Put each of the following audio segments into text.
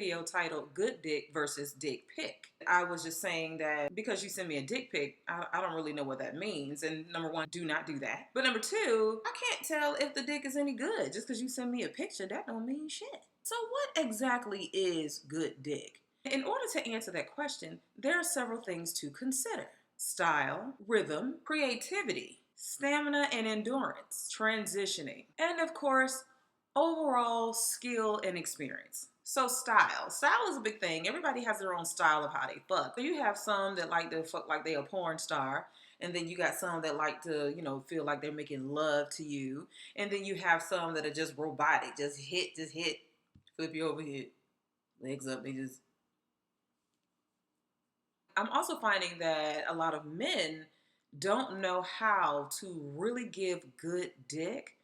video titled Good Dick versus Dick Pic. I was just saying that because you send me a dick pic, I don't really know what that means. And number one, do not do that. But number two, I can't tell if the dick is any good. Just because you send me a picture, that don't mean shit. So what exactly is good dick? In order to answer that question, there are several things to consider: style, rhythm, creativity, stamina and endurance, transitioning, and of course, overall skill and experience. So style. Style is a big thing. Everybody has their own style of how they fuck. So you have some that like to fuck like they a porn star. And then you got some that like to, feel like they're making love to you. And then you have some that are just robotic. Just hit, flip you over, hit, legs up, they just. I'm also finding that a lot of men don't know how to really give good dick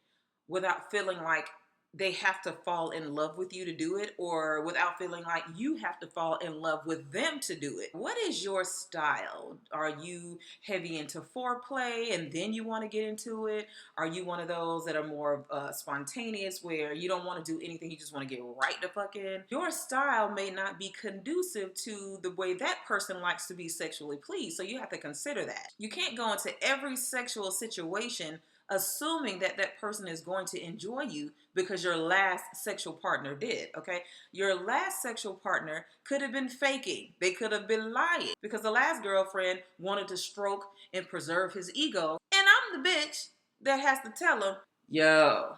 without feeling like they have to fall in love with you to do it, or without feeling like you have to fall in love with them to do it. What is your style? Are you heavy into foreplay and then you want to get into it? Are you one of those that are more spontaneous, where you don't want to do anything, you just want to get right to fucking? Your style may not be conducive to the way that person likes to be sexually pleased, so you have to consider that. You can't go into every sexual situation assuming that that person is going to enjoy you because your last sexual partner did, okay? Your last sexual partner could have been faking. They could have been lying because the last girlfriend wanted to stroke and preserve his ego. And I'm the bitch that has to tell him, yo,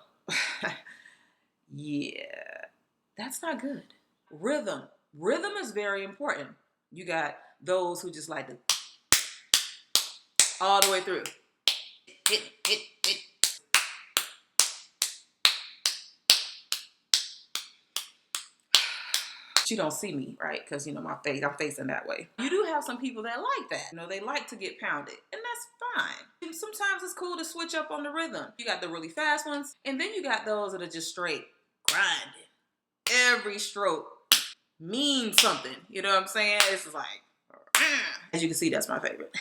yeah, that's not good. Rhythm. Rhythm is very important. You got those who just like to all the way through. Hit. You don't see me, right? Because, my face, I'm facing that way. You do have some people that like that. They like to get pounded, and that's fine. And sometimes it's cool to switch up on the rhythm. You got the really fast ones, and then you got those that are just straight grinding. Every stroke means something. You know what I'm saying? It's like, as you can see, that's my favorite.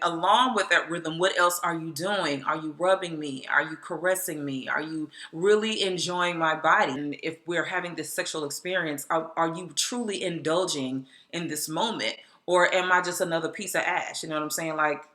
Along with that rhythm, what else are you doing? Are you rubbing me? Are you caressing me? Are you really enjoying my body? And if we're having this sexual experience, are you truly indulging in this moment? Or am I just another piece of ash? You know what I'm saying? Like,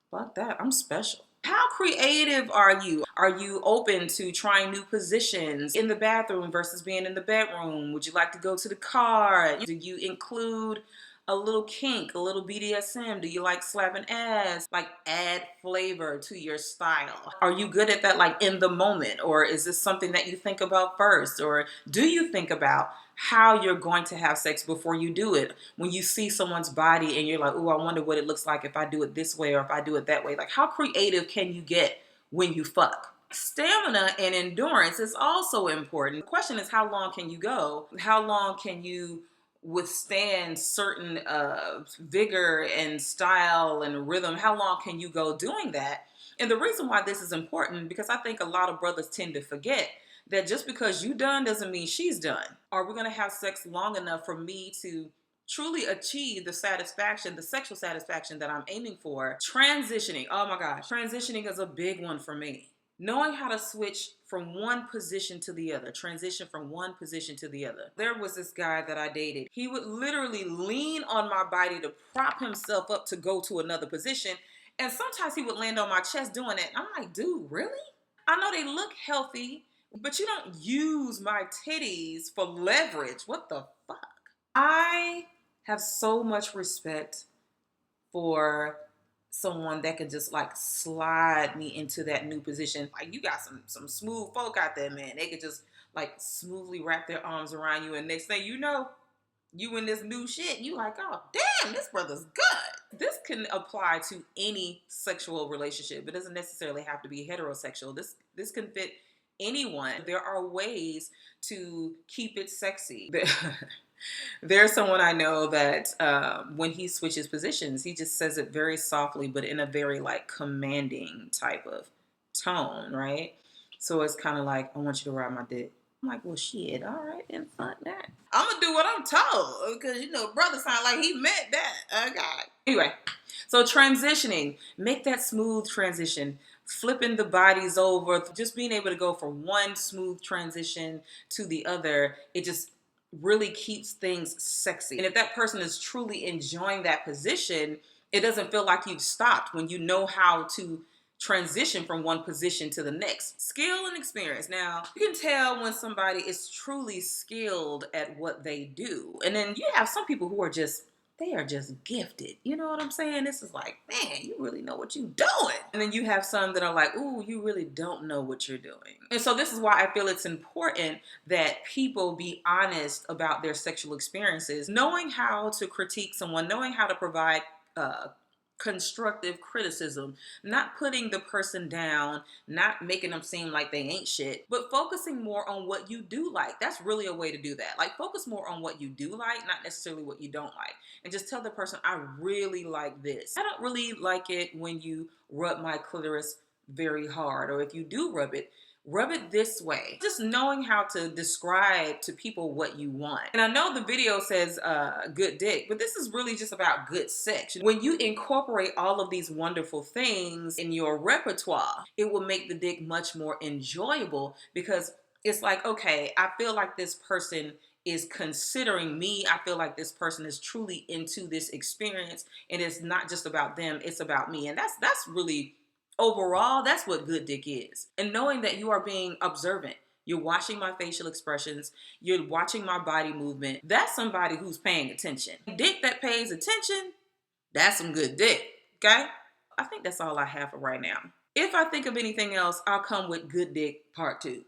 fuck that, I'm special. How creative are you? Are you open to trying new positions in the bathroom versus being in the bedroom? Would you like to go to the car? Do you include a little kink, a little BDSM? Do you like slapping ass? Like, add flavor to your style. Are you good at that, like in the moment? Or is this something that you think about first? Or do you think about how you're going to have sex before you do it? When you see someone's body and you're like, oh, I wonder what it looks like if I do it this way or if I do it that way. Like, how creative can you get when you fuck? Stamina and endurance is also important. The question is, how long can you go? How long can you withstand certain vigor and style and rhythm? How long can you go doing that? And the reason why this is important, because I think a lot of brothers tend to forget that just because you done doesn't mean she's done. Are we going to have sex long enough for me to truly achieve the satisfaction, the sexual satisfaction that I'm aiming for? Transitioning. Oh my gosh. Transitioning is a big one for me. Knowing how to switch from one position to the other, transition from one position to the other. There was this guy that I dated. He would literally lean on my body to prop himself up to go to another position. And sometimes he would land on my chest doing it. I'm like, dude, really? I know they look healthy, but you don't use my titties for leverage. What the fuck? I have so much respect for someone that could just like slide me into that new position. Like, you got some smooth folk out there, man. They could just like smoothly wrap their arms around you, and next thing you know, you in this new shit. You like, oh damn, this brother's good. This can apply to any sexual relationship. It doesn't necessarily have to be heterosexual. This can fit anyone. There are ways to keep it sexy. There's someone I know that when he switches positions, he just says it very softly, but in a very like commanding type of tone, right? So it's kind of like, I want you to ride my dick. I'm like, well, shit, all right, then fuck that. I'm gonna do what I'm told, because brother sound like he meant that. Okay. Anyway, so transitioning, make that smooth transition. Flipping the bodies over, just being able to go from one smooth transition to the other, it just really keeps things sexy. And if that person is truly enjoying that position, it doesn't feel like you've stopped when you know how to transition from one position to the next. Skill and experience. Now, you can tell when somebody is truly skilled at what they do. And then you have some people who are just, they are just gifted. You know what I'm saying? This is like, man, you really know what you're doing. And then you have some that are like, ooh, you really don't know what you're doing. And so this is why I feel it's important that people be honest about their sexual experiences, knowing how to critique someone, knowing how to provide constructive criticism, not putting the person down, not making them seem like they ain't shit, but focusing more on what you do like. That's really a way to do that. Like, focus more on what you do like, not necessarily what you don't like. And just tell the person, I really like this. I don't really like it when you rub my clitoris very hard, or if you do rub it this way. Just knowing how to describe to people what you want. And I know the video says good dick, but this is really just about good sex. When you incorporate all of these wonderful things in your repertoire, it will make the dick much more enjoyable, because it's like, okay, I feel like this person is considering me. I feel like this person is truly into this experience, and it's not just about them, it's about me. And that's really, overall, that's what good dick is. And knowing that you are being observant, you're watching my facial expressions, you're watching my body movement, that's somebody who's paying attention. Dick that pays attention, that's some good dick, okay? I think that's all I have for right now. If I think of anything else, I'll come with good dick part 2.